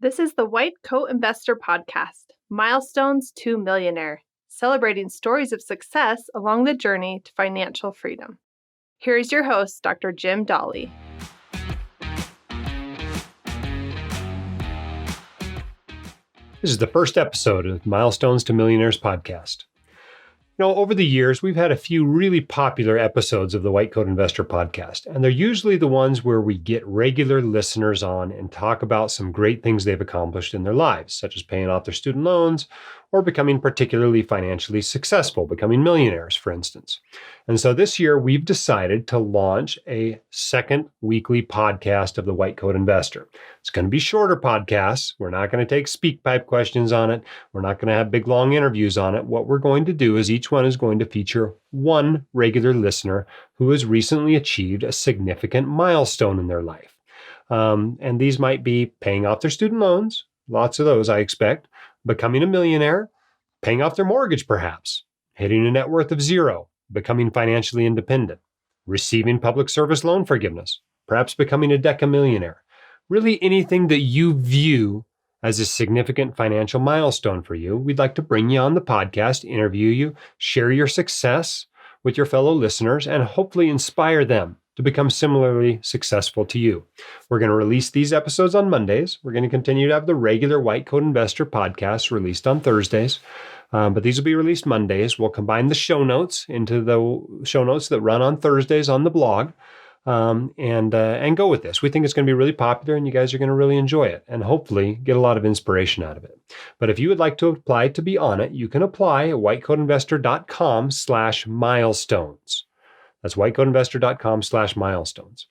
This is the White Coat Investor Podcast, Milestones to Millionaire, celebrating stories of success along the journey to financial freedom. Here is your host, Dr. Jim Dolly. This is the first episode of Milestones to Millionaires podcast. Over the years, we've had a few really popular episodes of the White Coat Investor podcast, and they're usually the ones where we get regular listeners on and talk about some great things they've accomplished in their lives, such as paying off their student loans or becoming particularly financially successful, becoming millionaires, for instance. And so this year, we've decided to launch a second weekly podcast of the White Coat Investor. It's going to be shorter podcasts. We're not going to take speak pipe questions on it. We're not going to have big, long interviews on it. What we're going to do is each one is going to feature one regular listener who has recently achieved a significant milestone in their life. And these might be paying off their student loans, lots of those I expect, becoming a millionaire, paying off their mortgage perhaps, hitting a net worth of zero, becoming financially independent, receiving public service loan forgiveness, perhaps becoming a decamillionaire. Really anything that you view as a significant financial milestone for you, we'd like to bring you on the podcast, interview you, share your success with your fellow listeners, and hopefully inspire them to become similarly successful to you. We're going to release these episodes on Mondays. We're going to continue to have the regular White Coat Investor podcast released on Thursdays, but these will be released Mondays. We'll combine the show notes into the show notes that run on Thursdays on the blog, and go with this. We think it's going to be really popular, and you guys are going to really enjoy it, and hopefully get a lot of inspiration out of it. But if you would like to apply to be on it, you can apply at whitecoatinvestor.com/milestones. That's whitecoatinvestor.com/milestones.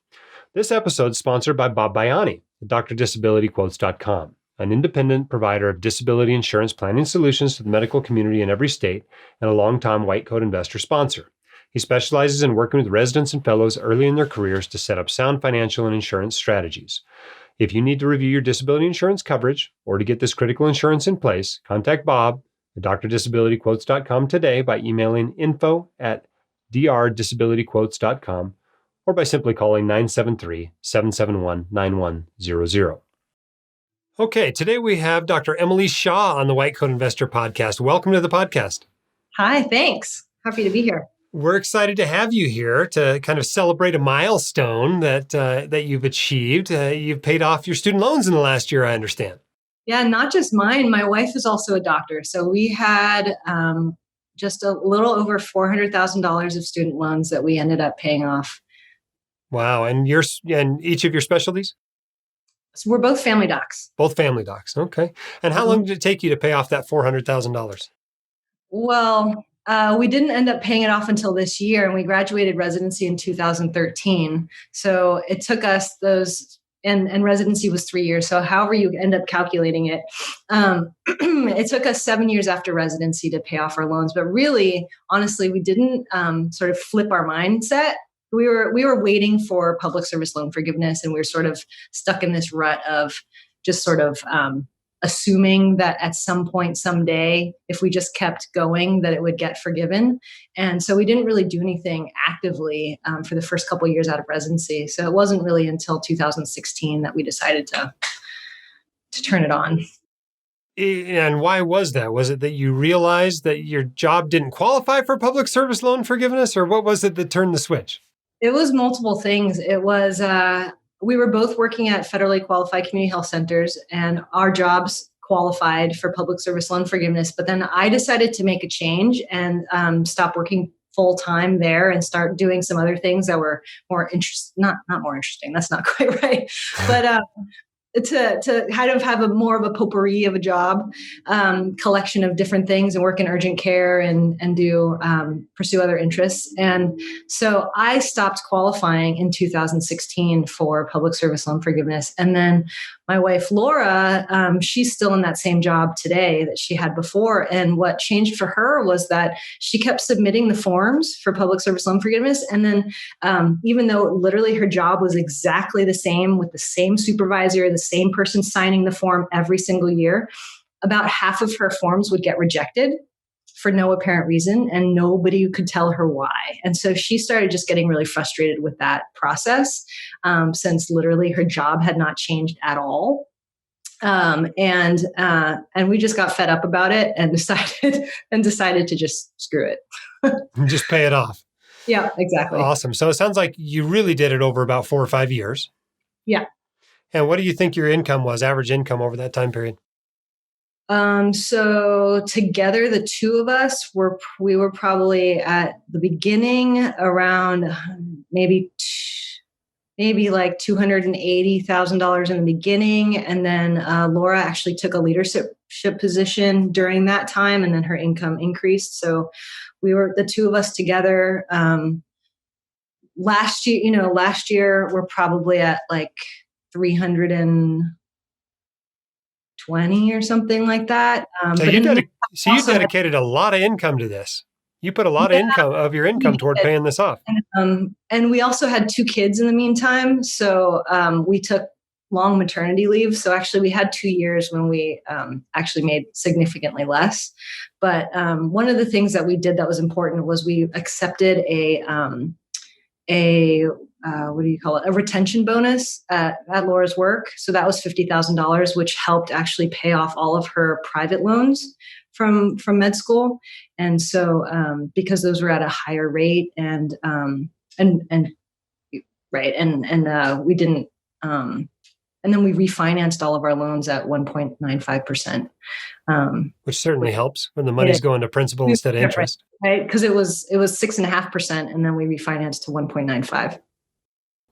This episode is sponsored by Bob Bayani at DrDisabilityQuotes.com, an independent provider of disability insurance planning solutions to the medical community in every state and a longtime White Coat Investor sponsor. He specializes in working with residents and fellows early in their careers to set up sound financial and insurance strategies. If you need to review your disability insurance coverage or to get this critical insurance in place, contact Bob at DrDisabilityQuotes.com today by emailing info@drdisabilityquotes.com or by simply calling 973-771-9100. Okay, today we have Dr. Emily Shaw on the White Coat Investor podcast. Welcome to the podcast. Hi, thanks. Happy to be here. We're excited to have you here to kind of celebrate a milestone that you've achieved. You've paid off your student loans in the last year, I understand. Yeah, not just mine. My wife is also a doctor. So we had just a little over $400,000 of student loans that we ended up paying off. Wow. And each of your specialties? So we're both family docs. Both family docs. Okay. And how long did it take you to pay off that $400,000? Well, we didn't end up paying it off until this year, and we graduated residency in 2013. So it took us and residency was 3 years. So however you end up calculating it, it took us 7 years after residency to pay off our loans. But really, honestly, we didn't sort of flip our mindset. We were waiting for public service loan forgiveness, and we were sort of stuck in this rut of just sort of assuming that at some point, someday, if we just kept going, that it would get forgiven. And so we didn't really do anything actively for the first couple of years out of residency. So it wasn't really until 2016 that we decided to turn it on. And why was that? Was it that you realized that your job didn't qualify for public service loan forgiveness, or what was it that turned the switch? It was multiple things. It was we were both working at federally qualified community health centers, and our jobs qualified for public service loan forgiveness. But then I decided to make a change and stop working full time there and start doing some other things that were more not more interesting. That's not quite right. But to kind of have more of a potpourri of a job, collection of different things, and work in urgent care and do pursue other interests. And so I stopped qualifying in 2016 for public service loan forgiveness. And then my wife, Laura, she's still in that same job today that she had before. And what changed for her was that she kept submitting the forms for public service loan forgiveness. And then even though literally her job was exactly the same with the same supervisor, the same person signing the form every single year, about half of her forms would get rejected for no apparent reason, and nobody could tell her why. And so she started just getting really frustrated with that process, since literally her job had not changed at all. And we just got fed up about it and decided to just screw it. Just pay it off. Yeah, exactly. Awesome. So it sounds like you really did it over about 4 or 5 years. Yeah. And what do you think your income was, average income over that time period? So together, the two of us we were probably at the beginning around maybe like $280,000 in the beginning, and then Laura actually took a leadership position during that time, and then her income increased. So we were the two of us together. Last year we're probably at like 320 or something like that. So you dedicated a lot of income to this. You put a lot of your income toward paying this off. And we also had 2 kids in the meantime. So we took long maternity leave. So actually we had 2 years when we actually made significantly less. But one of the things that we did that was important was we accepted a what do you call it? A retention bonus at Laura's work. So that was $50,000, which helped actually pay off all of her private loans from med school. And so because those were at a higher rate and we didn't and then we refinanced all of our loans at 1.95%. Which certainly helps when the money's going to principal instead of interest. Right. Because it was 6.5%, and then we refinanced to 1.95.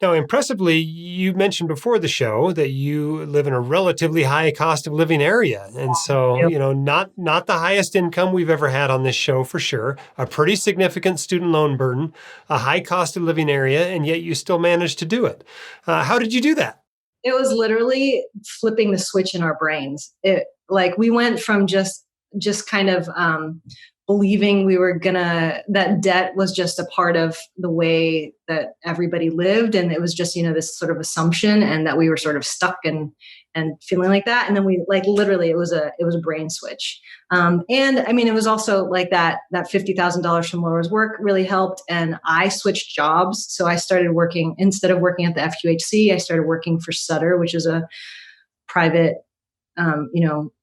Now, impressively, you mentioned before the show that you live in a relatively high cost of living area. And so, not the highest income we've ever had on this show for sure, a pretty significant student loan burden, a high cost of living area, and yet you still managed to do it. How did you do that? It was literally flipping the switch in our brains. We went from just kind of believing that debt was just a part of the way that everybody lived. And it was just, this sort of assumption, and that we were sort of stuck and feeling like that. And then we literally, it was a brain switch. And I mean, it was also like that $50,000 from Laura's work really helped. And I switched jobs. So I started working, instead of working at the FQHC, I started working for Sutter, which is a private,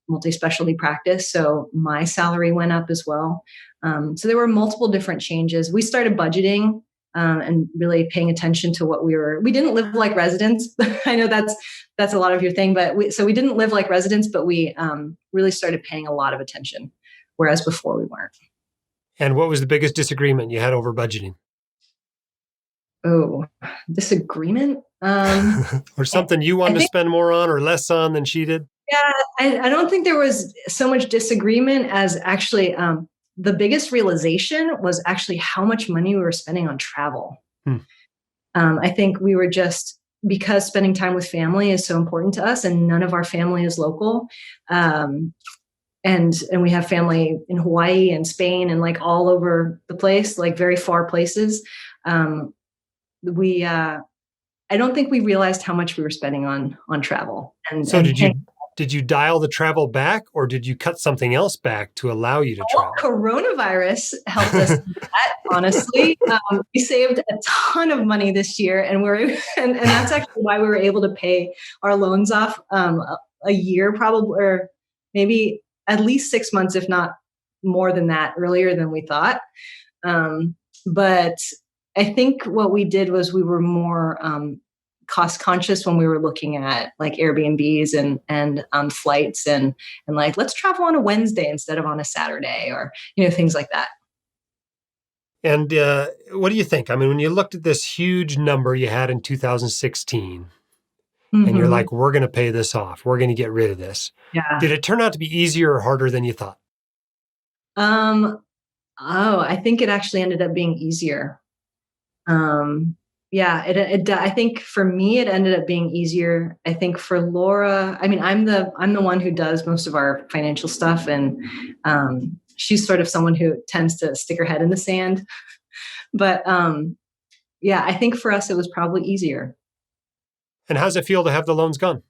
multi-specialty practice. So my salary went up as well. So there were multiple different changes. We started budgeting and really paying attention to what we didn't live like residents. I know that's a lot of your thing, but we didn't live like residents, but we really started paying a lot of attention, whereas before we weren't. And what was the biggest disagreement you had over budgeting? Oh, disagreement? Or something you wanted to spend more on or less on than she did? Yeah, I don't think there was so much disagreement as actually the biggest realization was actually how much money we were spending on travel. I think we were just, because spending time with family is so important to us, and none of our family is local. And we have family in Hawaii and Spain and like all over the place, like very far places. I don't think we realized how much we were spending on travel. And so did you dial the travel back, or did you cut something else back to allow you to travel? Coronavirus helped us do that, honestly. We saved a ton of money this year, and and that's actually why we were able to pay our loans off a year, probably, or maybe at least 6 months, if not more than that, earlier than we thought. But I think what we did was we were more cost conscious when we were looking at like Airbnbs and flights and like, let's travel on a Wednesday instead of on a Saturday, or things like that. And what do you think? I mean, when you looked at this huge number you had in 2016, and you're like, we're going to pay this off, we're going to get rid of this. Yeah. Did it turn out to be easier or harder than you thought? I think it actually ended up being easier. I think for me, it ended up being easier. I think for Laura, I mean, I'm the one who does most of our financial stuff, and she's sort of someone who tends to stick her head in the sand. But I think for us, it was probably easier. And how's it feel to have the loans gone?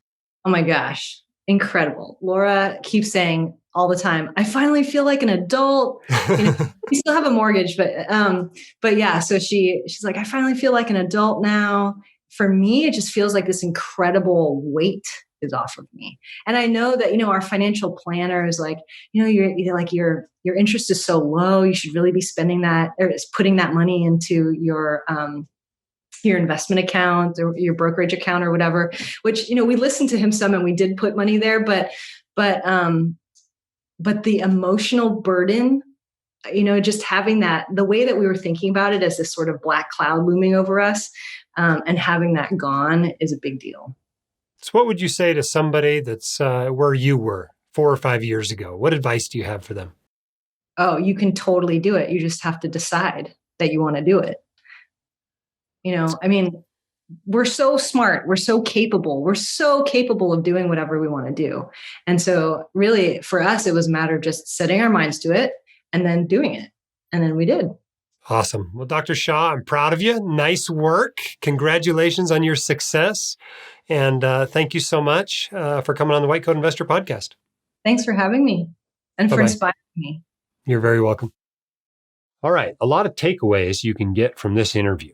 Oh my gosh, incredible. Laura keeps saying all the time, I finally feel like an adult. We still have a mortgage, but yeah. So she's like, I finally feel like an adult now. For me, it just feels like this incredible weight is off of me. And I know that, our financial planner is like, your interest is so low. You should really be spending that or putting that money into your investment account or your brokerage account or whatever, which, we listened to him some and we did put money there, but the emotional burden, just having that, the way that we were thinking about it as this sort of black cloud looming over us, and having that gone is a big deal. So what would you say to somebody that's where you were 4 or 5 years ago? What advice do you have for them? Oh, you can totally do it. You just have to decide that you want to do it. We're so smart. We're so capable. We're so capable of doing whatever we want to do. And so really for us, it was a matter of just setting our minds to it and then doing it. And then we did. Awesome. Well, Dr. Shaw, I'm proud of you. Nice work. Congratulations on your success. And thank you so much for coming on the White Coat Investor Podcast. Thanks for having me and for inspiring me. You're very welcome. All right. A lot of takeaways you can get from this interview.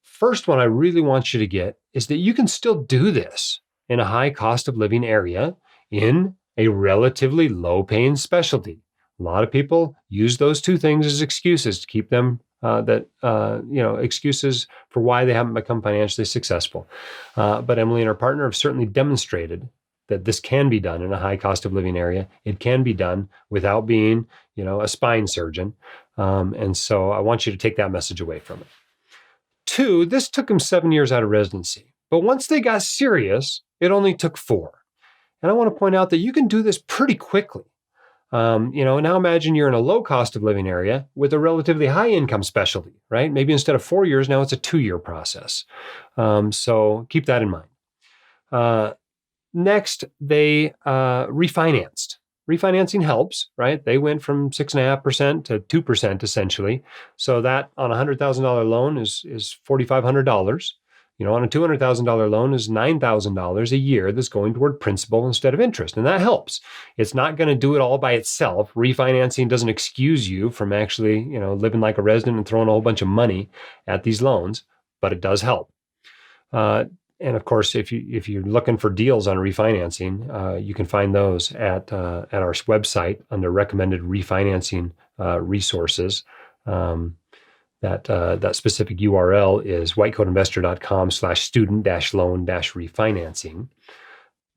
First one I really want you to get is that you can still do this in a high cost of living area in a relatively low paying specialty. A lot of people use those two things as excuses to keep them excuses for why they haven't become financially successful. But Emily and her partner have certainly demonstrated that this can be done in a high cost of living area. It can be done without being, a spine surgeon. And so I want you to take that message away from it. 2, this took them 7 years out of residency. But once they got serious, it only took 4. And I want to point out that you can do this pretty quickly. Now imagine you're in a low cost of living area with a relatively high income specialty, right? Maybe instead of 4 years, now it's a 2-year process. So keep that in mind. Next, they refinanced. Refinancing helps, right? They went from 6.5% to 2% essentially. So that on a $100,000 loan is $4,500. On a $200,000 loan is $9,000 a year that's going toward principal instead of interest. And that helps. It's not going to do it all by itself. Refinancing doesn't excuse you from actually, living like a resident and throwing a whole bunch of money at these loans, but it does help. And of course, if you're looking for deals on refinancing, you can find those at our website under recommended refinancing resources. That specific URL is whitecoatinvestor.com/student-loan-refinancing.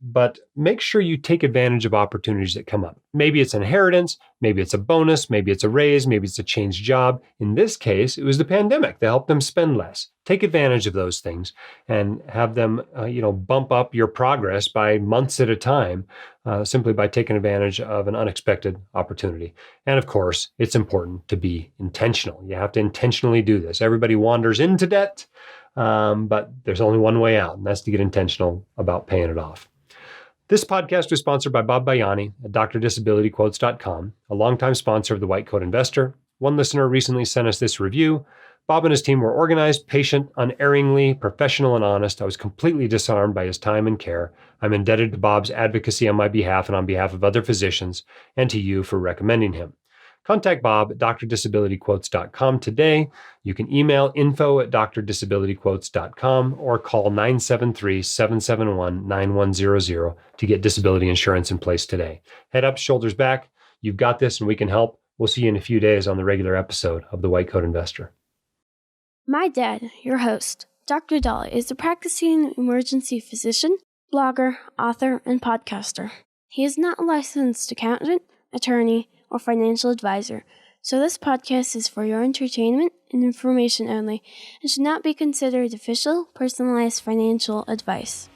But make sure you take advantage of opportunities that come up. Maybe it's inheritance, maybe it's a bonus, maybe it's a raise, maybe it's a changed job. In this case, it was the pandemic that helped them spend less. Take advantage of those things and have them, bump up your progress by months at a time, simply by taking advantage of an unexpected opportunity. And of course, it's important to be intentional. You have to intentionally do this. Everybody wanders into debt, but there's only one way out, and that's to get intentional about paying it off. This podcast was sponsored by Bob Bayani at drdisabilityquotes.com, a longtime sponsor of the White Coat Investor. One listener recently sent us this review. Bob and his team were organized, patient, unerringly, professional, and honest. I was completely disarmed by his time and care. I'm indebted to Bob's advocacy on my behalf and on behalf of other physicians, and to you for recommending him. Contact Bob at drdisabilityquotes.com today. You can email info@drdisabilityquotes.com or call 973-771-9100 to get disability insurance in place today. Head up, shoulders back. You've got this and we can help. We'll see you in a few days on the regular episode of The White Coat Investor. My dad, your host, Dr. Dolly, is a practicing emergency physician, blogger, author, and podcaster. He is not a licensed accountant, attorney, or financial advisor, so this podcast is for your entertainment and information only and should not be considered official, personalized financial advice.